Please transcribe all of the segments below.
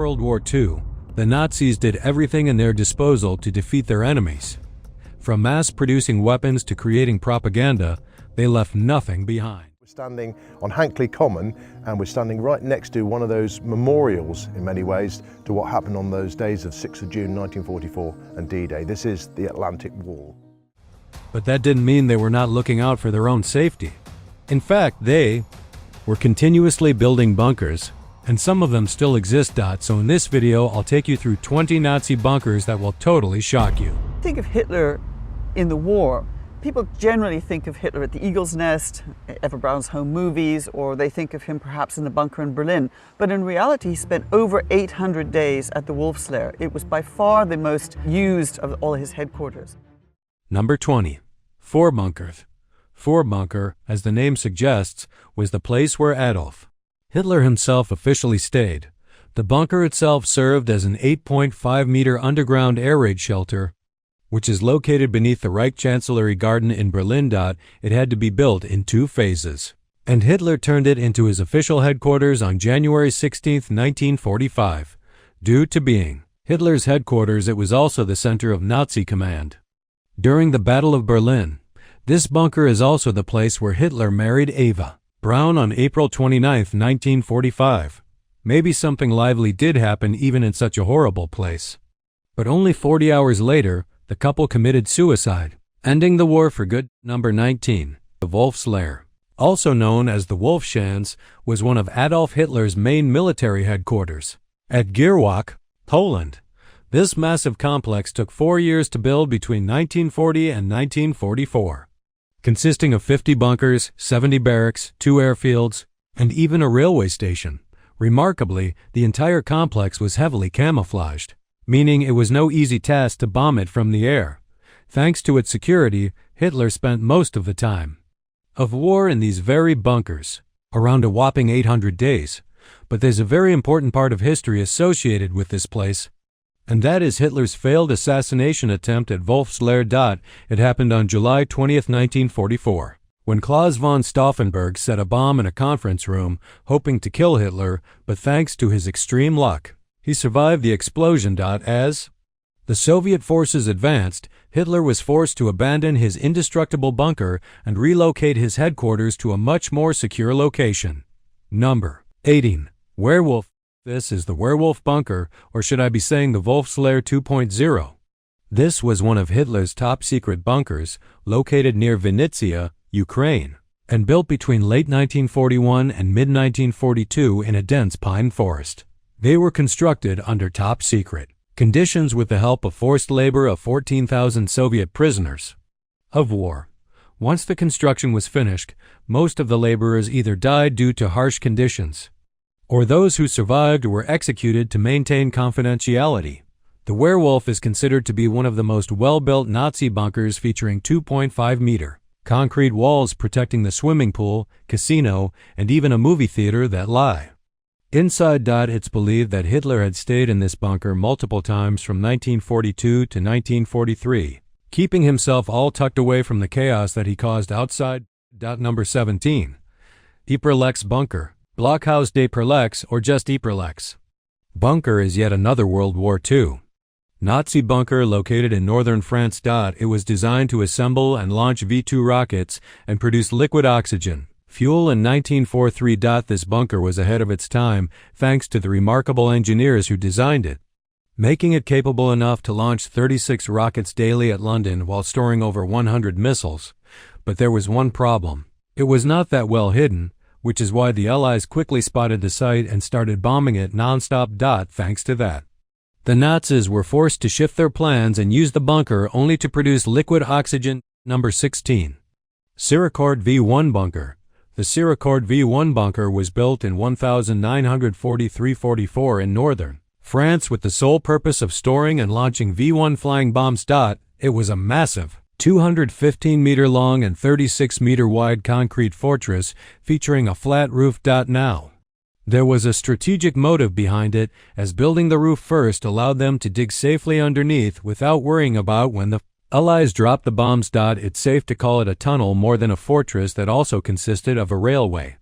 World War II, the Nazis did everything in their disposal to defeat their enemies. From mass-producing weapons to creating propaganda, they left nothing behind. We're standing on Hankley Common, and we're standing right next to one of those memorials, in many ways, to what happened on those days of 6th of June 1944 and D-Day. This is the Atlantic Wall. But that didn't mean they were not looking out for their own safety. In fact, they were continuously building bunkers, and some of them still exist. So in this video, I'll take you through 20 Nazi bunkers that will totally shock you. Think of Hitler in the war. People generally think of Hitler at the Eagle's Nest, Eva Braun's home movies, or they think of him perhaps in the bunker in Berlin. But in reality, he spent over 800 days at the Wolf's Lair. It was by far the most used of all his headquarters. Number 20. Vorbunkers. Vorbunker, as the name suggests, was the place where Adolf Hitler himself officially stayed. The bunker itself served as an 8.5-meter underground air raid shelter, which is located beneath the Reich Chancellery Garden in Berlin. It had to be built in 2 phases, and Hitler turned it into his official headquarters on January 16, 1945. Due to being Hitler's headquarters, it was also the center of Nazi command. During the Battle of Berlin, this bunker is also the place where Hitler married Eva Braun on April 29, 1945. Maybe something lively did happen even in such a horrible place. But only 40 hours later, the couple committed suicide, ending the war for good. Number 19. The Wolf's Lair, also known as the Wolfschanz, was one of Adolf Hitler's main military headquarters at Gierwach, Poland. This massive complex took 4 years to build between 1940 and 1944. Consisting of 50 bunkers, 70 barracks, 2 airfields, and even a railway station. Remarkably, the entire complex was heavily camouflaged, meaning it was no easy task to bomb it from the air. Thanks to its security, Hitler spent most of the time of war in these very bunkers, around a whopping 800 days. But there's a very important part of history associated with this place, and that is Hitler's failed assassination attempt at Wolf's Lair. It happened on July 20, 1944, when Klaus von Stauffenberg set a bomb in a conference room, hoping to kill Hitler, but thanks to his extreme luck, he survived the explosion. As the Soviet forces advanced, Hitler was forced to abandon his indestructible bunker and relocate his headquarters to a much more secure location. Number 18. Werewolf. This is the Werewolf Bunker, or should I be saying the Wolf's Lair 2.0. This was one of Hitler's top-secret bunkers, located near Vinnytsia, Ukraine, and built between late 1941 and mid-1942 in a dense pine forest. They were constructed under top-secret conditions with the help of forced labor of 14,000 Soviet prisoners of war. Once the construction was finished, most of the laborers either died due to harsh conditions, or those who survived were executed to maintain confidentiality. The Werewolf is considered to be one of the most well-built Nazi bunkers, featuring 2.5-meter concrete walls protecting the swimming pool, casino, and even a movie theater that lie inside. It's believed that Hitler had stayed in this bunker multiple times from 1942 to 1943, keeping himself all tucked away from the chaos that he caused outside. Number 17. Ypres Bunker. Blockhaus des Perlex, or just Ypres. Bunker is yet another World War II Nazi bunker located in northern France. It was designed to assemble and launch V-2 rockets and produce liquid oxygen fuel in 1943. This bunker was ahead of its time thanks to the remarkable engineers who designed it, making it capable enough to launch 36 rockets daily at London while storing over 100 missiles. But there was one problem. It was not that well hidden, which is why the Allies quickly spotted the site and started bombing it non-stop. Thanks to that, the Nazis were forced to shift their plans and use the bunker only to produce liquid oxygen. Number 16. Siricord V1 Bunker. The Siricord V1 bunker was built in 1943-44 in northern France with the sole purpose of storing and launching V1 flying bombs. It was a massive 215-meter long and 36-meter wide concrete fortress featuring a flat roof. Now, there was a strategic motive behind it, as building the roof first allowed them to dig safely underneath without worrying about when the Allies dropped the bombs. It's safe to call it a tunnel more than a fortress that also consisted of a railway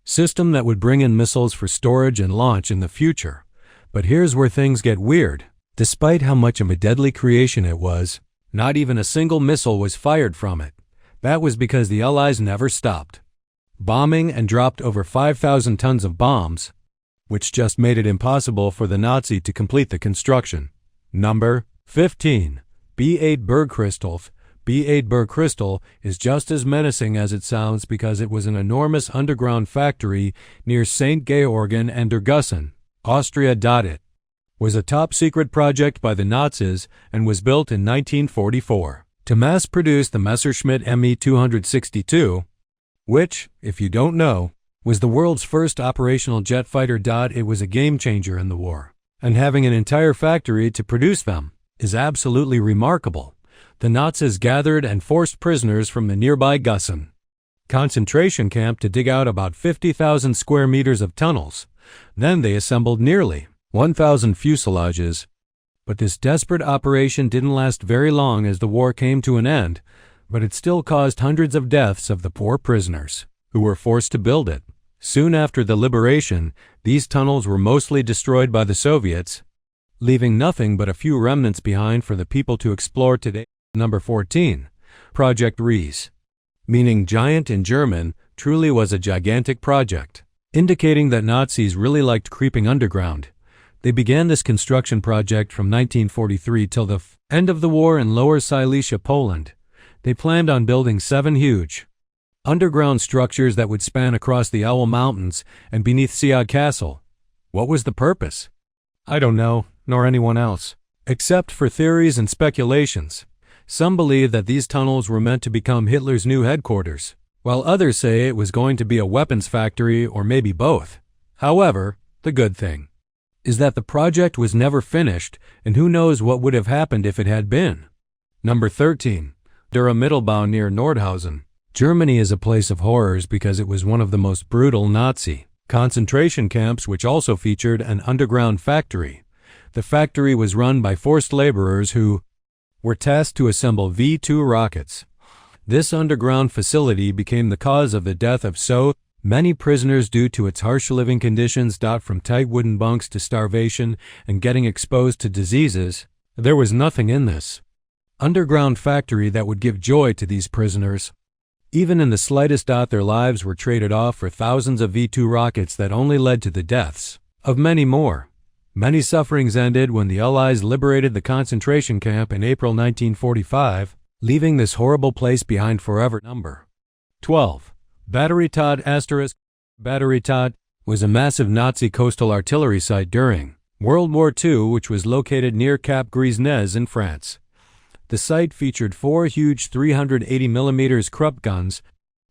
system that would bring in missiles for storage and launch in the future. But here's where things get weird. Despite how much of a deadly creation it was, not even a single missile was fired from it. That was because the Allies never stopped bombing and dropped over 5,000 tons of bombs, which just made it impossible for the Nazi to complete the construction. Number 15. B8 Bergkristall. B8 Bergkristall is just as menacing as it sounds because it was an enormous underground factory near St. Georgen an der Gusen, Austria. It was a top-secret project by the Nazis and was built in 1944 to mass-produce the Messerschmitt Me 262, which, if you don't know, was the world's first operational jet fighter. It was a game-changer in the war, and having an entire factory to produce them is absolutely remarkable. The Nazis gathered and forced prisoners from the nearby Gusen concentration camp to dig out about 50,000 square meters of tunnels. Then they assembled nearly 1,000 fuselages. But this desperate operation didn't last very long as the war came to an end, but it still caused hundreds of deaths of the poor prisoners who were forced to build it. Soon after the liberation, these tunnels were mostly destroyed by the Soviets, leaving nothing but a few remnants behind for the people to explore today. Number 14. Project Ries, meaning giant in German, truly was a gigantic project, indicating that Nazis really liked creeping underground. They began this construction project from 1943 till the end of the war in Lower Silesia, Poland. They planned on building 7 huge underground structures that would span across the Owl Mountains and beneath Sieg Castle. What was the purpose? I don't know, nor anyone else, except for theories and speculations. Some believe that these tunnels were meant to become Hitler's new headquarters, while others say it was going to be a weapons factory or maybe both. However, the good thing is that the project was never finished, and who knows what would have happened if it had been. Number 13. Der Mittelbau near Nordhausen. Germany is a place of horrors because it was one of the most brutal Nazi concentration camps, which also featured an underground factory. The factory was run by forced laborers who were tasked to assemble V-2 rockets. This underground facility became the cause of the death of so many prisoners due to its harsh living conditions. From tight wooden bunks to starvation and getting exposed to diseases, there was nothing in this underground factory that would give joy to these prisoners. Even in the slightest, their lives were traded off for thousands of V-2 rockets that only led to the deaths of many more. Many sufferings ended when the Allies liberated the concentration camp in April 1945, leaving this horrible place behind forever. Number 12. Batterie-Tod *. Batterie-Tod was a massive Nazi coastal artillery site during World War II, which was located near Cap Gris-Nez in France. The site featured 4 huge 380mm Krupp guns,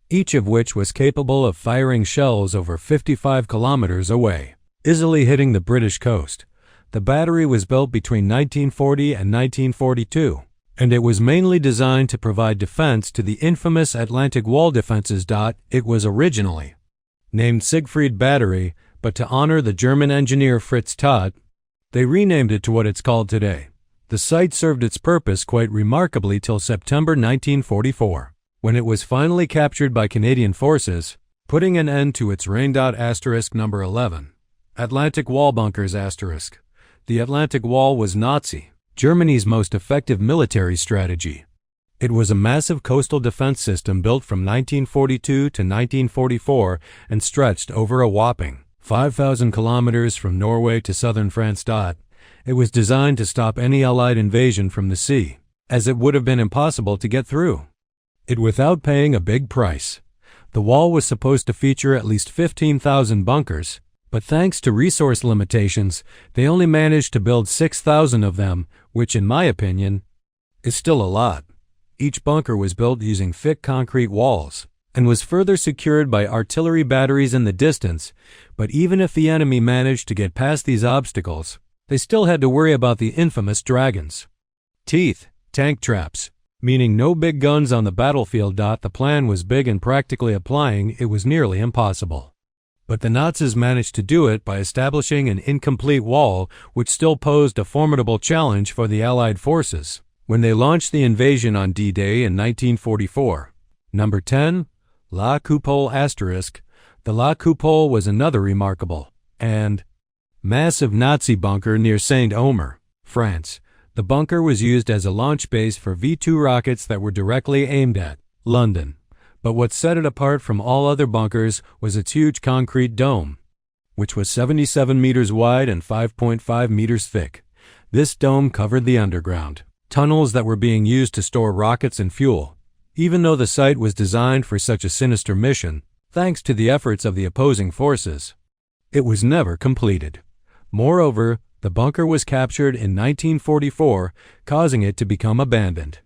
each of which was capable of firing shells over 55 kilometers away, easily hitting the British coast. The battery was built between 1940 and 1942, and it was mainly designed to provide defense to the infamous Atlantic Wall defenses. It was originally named Siegfried Battery, but to honor the German engineer Fritz Todt, they renamed it to what it's called today. The site served its purpose quite remarkably till September 1944, when it was finally captured by Canadian forces, putting an end to its reign. Number 11. Atlantic Wall bunkers. The Atlantic Wall was Nazi Germany's most effective military strategy. It was a massive coastal defense system built from 1942 to 1944 and stretched over a whopping 5,000 kilometers from Norway to southern France. It was designed to stop any Allied invasion from the sea, as it would have been impossible to get through it without paying a big price. The wall was supposed to feature at least 15,000 bunkers, but thanks to resource limitations, they only managed to build 6,000 of them, which in my opinion is still a lot. Each bunker was built using thick concrete walls and was further secured by artillery batteries in the distance, but even if the enemy managed to get past these obstacles, they still had to worry about the infamous dragons' teeth, tank traps, meaning no big guns on the battlefield. The plan was big and practically applying it was nearly impossible. But the Nazis managed to do it by establishing an incomplete wall which still posed a formidable challenge for the Allied forces when they launched the invasion on D-Day in 1944. Number 10. La Coupole *. The La Coupole was another remarkable and Massive Nazi bunker near Saint-Omer, France. The bunker was used as a launch base for V-2 rockets that were directly aimed at London. But what set it apart from all other bunkers was its huge concrete dome, which was 77 meters wide and 5.5 meters thick. This dome covered the underground tunnels that were being used to store rockets and fuel. Even though the site was designed for such a sinister mission, thanks to the efforts of the opposing forces, it was never completed. Moreover, the bunker was captured in 1944, causing it to become abandoned,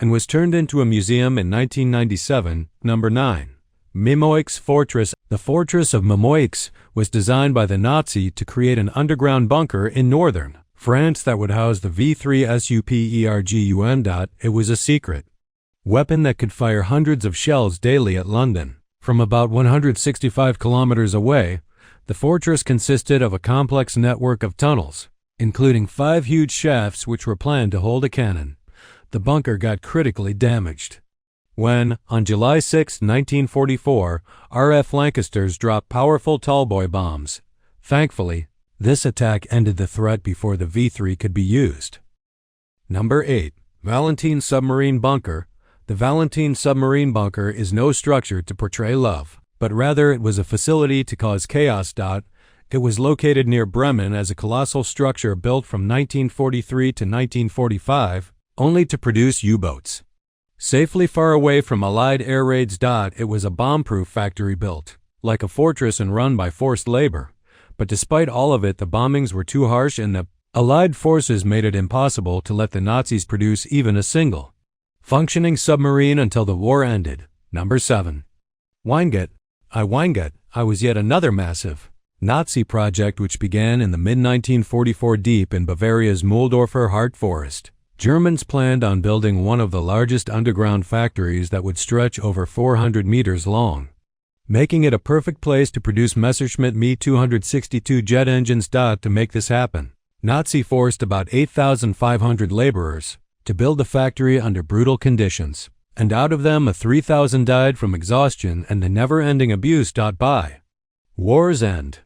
and was turned into a museum in 1997. Number 9. Mimoix Fortress. The fortress of Mimoix was designed by the Nazi to create an underground bunker in northern France that would house the V3 Supergun. It was a secret weapon that could fire hundreds of shells daily at London. From about 165 kilometers away, the fortress consisted of a complex network of tunnels, including 5 huge shafts which were planned to hold a cannon. The bunker got critically damaged when, on July 6, 1944, RF Lancasters dropped powerful tallboy bombs. Thankfully, this attack ended the threat before the V3 could be used. Number 8. Valentine Submarine Bunker. The Valentine Submarine Bunker is no structure to portray love, but rather it was a facility to cause chaos. It was located near Bremen as a colossal structure built from 1943 to 1945, only to produce U-boats. Safely far away from Allied air raids. It was a bomb-proof factory built like a fortress and run by forced labor. But despite all of it, the bombings were too harsh and the Allied forces made it impossible to let the Nazis produce even a single functioning submarine until the war ended. Number 7. Weinget. I was yet another massive Nazi project which began in the mid-1944 deep in Bavaria's Mühldorfer Hart Forest. Germans planned on building one of the largest underground factories that would stretch over 400 meters long, making it a perfect place to produce Messerschmitt Me 262 jet engines. To make this happen, Nazi forced about 8,500 laborers to build the factory under brutal conditions, and out of them 3,000 died from exhaustion and the never-ending abuse. By war's end,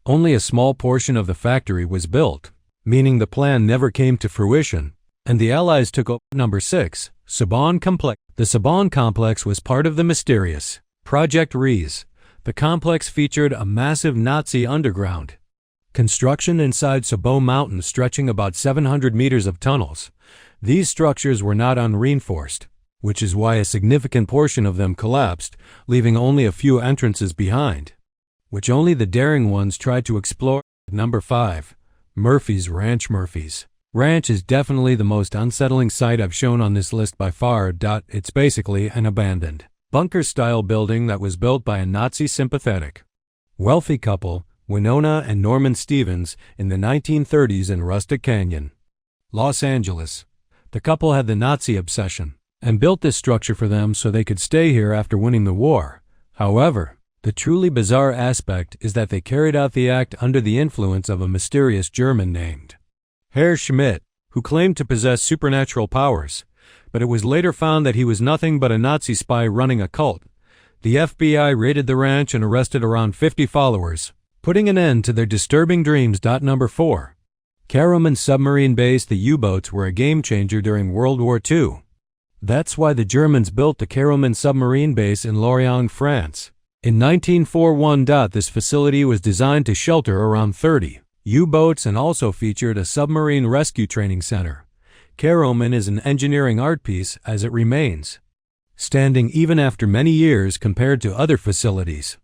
only a small portion of the factory was built, meaning the plan never came to fruition, and the Allies took over. Number 6. Sabon Complex. The Sabon Complex was part of the mysterious Project Ries. The complex featured a massive Nazi underground construction inside Sabot Mountain stretching about 700 meters of tunnels. These structures were not unreinforced, which is why a significant portion of them collapsed, leaving only a few entrances behind, which only the daring ones tried to explore. Number 5. Murphy's Ranch. Murphy's Ranch is definitely the most unsettling site I've shown on this list by far. It's basically an abandoned bunker-style building that was built by a Nazi-sympathetic wealthy couple, Winona and Norman Stevens, in the 1930s in Rustic Canyon, Los Angeles. The couple had the Nazi obsession and built this structure for them so they could stay here after winning the war. However, the truly bizarre aspect is that they carried out the act under the influence of a mysterious German named Herr Schmidt, who claimed to possess supernatural powers, but it was later found that he was nothing but a Nazi spy running a cult. The FBI raided the ranch and arrested around 50 followers, putting an end to their disturbing dreams. Number 4. Karaman Submarine Base. The U-boats were a game-changer during World War II. That's why the Germans built the Karaman Submarine Base in Lorient, France. In 1941, this facility was designed to shelter around 30 U-boats and also featured a submarine rescue training center. Karaman is an engineering art piece as it remains standing even after many years compared to other facilities.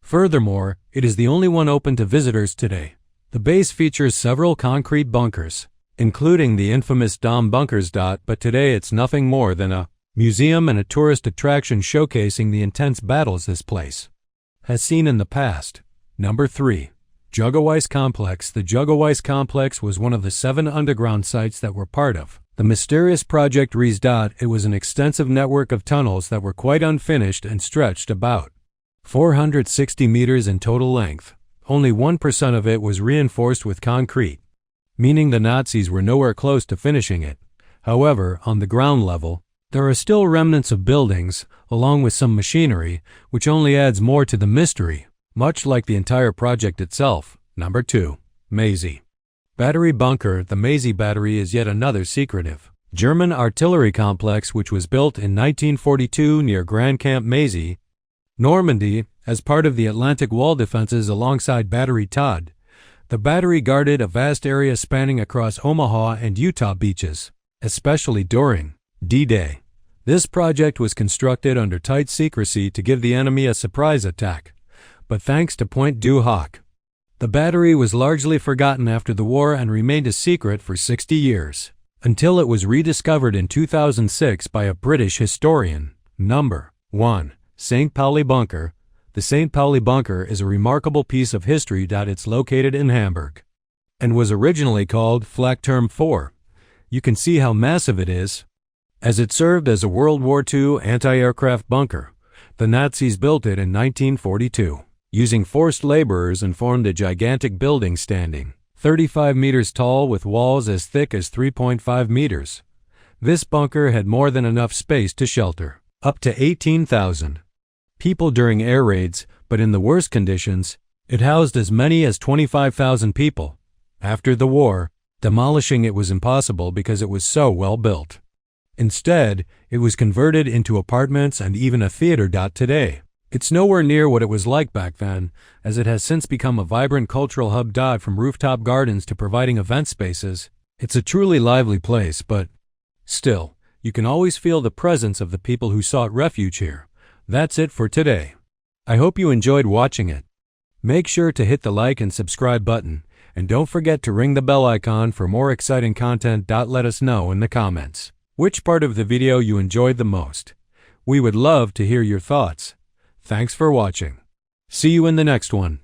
Furthermore, it is the only one open to visitors today. The base features several concrete bunkers, including the infamous Dom bunkers. But today it's nothing more than a museum and a tourist attraction showcasing the intense battles this place has seen in the past. Number 3. WWII Complex. The WWII Complex was one of the 7 underground sites that were part of the mysterious Project Ries. It was an extensive network of tunnels that were quite unfinished and stretched about 460 meters in total length. Only 1% of it was reinforced with concrete, meaning the Nazis were nowhere close to finishing it. However, on the ground level, there are still remnants of buildings, along with some machinery, which only adds more to the mystery, much like the entire project itself. Number 2. Maisie. Battery bunker. The Maisie battery is yet another secretive German artillery complex which was built in 1942 near Grand Camp Maisie, Normandy, as part of the Atlantic Wall defenses alongside Battery Todd. The battery guarded a vast area spanning across Omaha and Utah beaches, especially during D-Day. This project was constructed under tight secrecy to give the enemy a surprise attack, but thanks to Point du Hoc, the battery was largely forgotten after the war and remained a secret for 60 years, until it was rediscovered in 2006 by a British historian. Number 1. St. Pauli Bunker. The St. Pauli Bunker is a remarkable piece of history. It's located in Hamburg and was originally called Flakturm 4. You can see how massive it is, as it served as a World War II anti-aircraft bunker. The Nazis built it in 1942, using forced laborers, and formed a gigantic building standing 35 meters tall with walls as thick as 3.5 meters. This bunker had more than enough space to shelter up to 18,000 people during air raids, but in the worst conditions, it housed as many as 25,000 people. After the war, demolishing it was impossible because it was so well built. Instead, it was converted into apartments and even a theater. Today, it's nowhere near what it was like back then, as it has since become a vibrant cultural hub. From rooftop gardens to providing event spaces, it's a truly lively place, but still, you can always feel the presence of the people who sought refuge here. That's it for today. I hope you enjoyed watching it. Make sure to hit the like and subscribe button, and don't forget to ring the bell icon for more exciting content. Let us know in the comments which part of the video you enjoyed the most. We would love to hear your thoughts. Thanks for watching. See you in the next one.